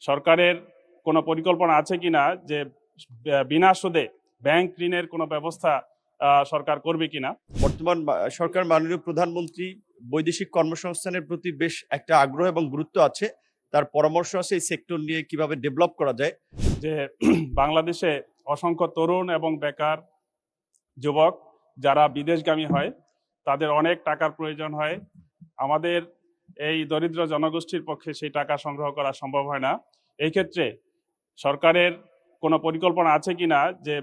সরকারের কোনো পরিকল্পনা আছে কিনা যে বিনা সুদে ব্যাংক ঋণের কোনো ব্যবস্থা সরকার করবে কিনা। বর্তমান সরকার মাননীয় প্রধানমন্ত্রী বৈদেশিক কর্মসংস্থানের প্রতি বেশ একটা আগ্রহ এবং গুরুত্ব আছে। তার পরামর্শ আছে এই সেক্টর নিয়ে কিভাবে ডেভেলপ করা যায়। যে বাংলাদেশে অসংখ্য তরুণ এবং বেকার যুবক যারা বিদেশগামী হয়, তাদের অনেক টাকার প্রয়োজন হয়। আমাদের এই দরিদ্র জনগোষ্ঠীর পক্ষে সেই টাকা সংগ্রহ করা সম্ভব হয় না। এই ক্ষেত্রে সরকারের কোনো পরিকল্পনা আছে কিনা যে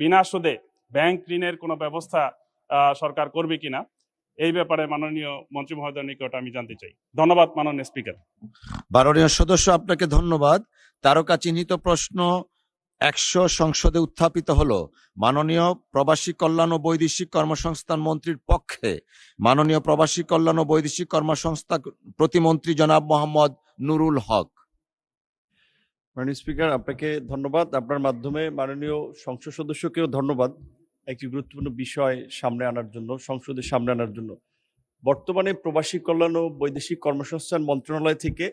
বিনা সুদে ব্যাংক ঋণের কোনো ব্যবস্থা সরকার করবে কিনা, এই ব্যাপারে মাননীয় মন্ত্রী মহোদয়ের নিকট আমি জানতে চাই। ধন্যবাদ মাননীয় স্পিকার। মাননীয় সদস্য, আপনাকে ধন্যবাদ। তারকা চিহ্নিত প্রশ্ন 100 সংসদে উত্থাপিত হলো। মাননীয় প্রবাসী কল্যাণ ও বৈদেশিক কর্মসংস্থান মন্ত্রীর পক্ষে মাননীয় প্রবাসী কল্যাণ ও বৈদেশিক কর্মসংস্থান প্রতিমন্ত্রী জনাব মোহাম্মদ নুরুল হক। মাননীয় স্পিকার, আপনাকে ধন্যবাদ। আপনার মাধ্যমে মাননীয় সংসদ সদস্যকেও ধন্যবাদ একটি গুরুত্বপূর্ণ বিষয় সামনে আনার জন্য, সংসদের সামনে আনার জন্য। বর্তমানে প্রবাসী কল্যাণ ও বৈদেশিক কর্মসংস্থান মন্ত্রণালয় থেকে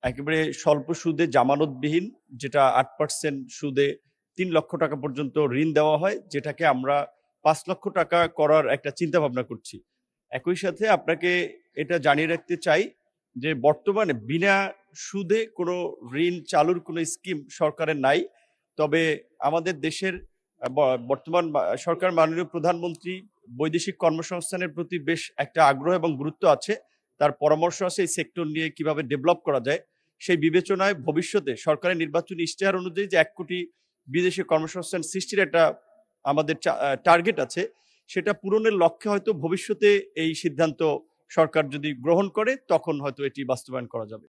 একেবারে স্বল্প সুদে জামানতবিহীন, যেটা 8% সুদে 3 লক্ষ টাকা পর্যন্ত ঋণ দেওয়া হয়, যেটাকে আমরা 5 লক্ষ টাকা করার একটা চিন্তা ভাবনা করছি। একই সাথে আপনাকে এটা জানিয়ে রাখতে চাই যে বর্তমানে বিনা সুদে কোনো ঋণ চালুর কোনো স্কিম সরকারের নাই। তবে আমাদের দেশের বর্তমান সরকার মাননীয় প্রধানমন্ত্রী বৈদেশিক কর্মসংস্থানের প্রতি বেশ একটা আগ্রহ এবং গুরুত্ব আছে। তার পরামর্শ আছে এই সেক্টর নিয়ে কিভাবে ডেভেলপ করা যায়। সেই বিবেচনায় ভবিষ্যতে সরকারের নির্বাচনী ইশতেহার অনুযায়ী যে 1 কোটি বিদেশি কর্মসংস্থান সৃষ্টির একটা আমাদের টার্গেট আছে, সেটা পূরণের লক্ষ্যে হয়তো ভবিষ্যতে এই সিদ্ধান্ত সরকার যদি গ্রহণ করে, তখন হয়তো এটি বাস্তবায়ন করা যাবে।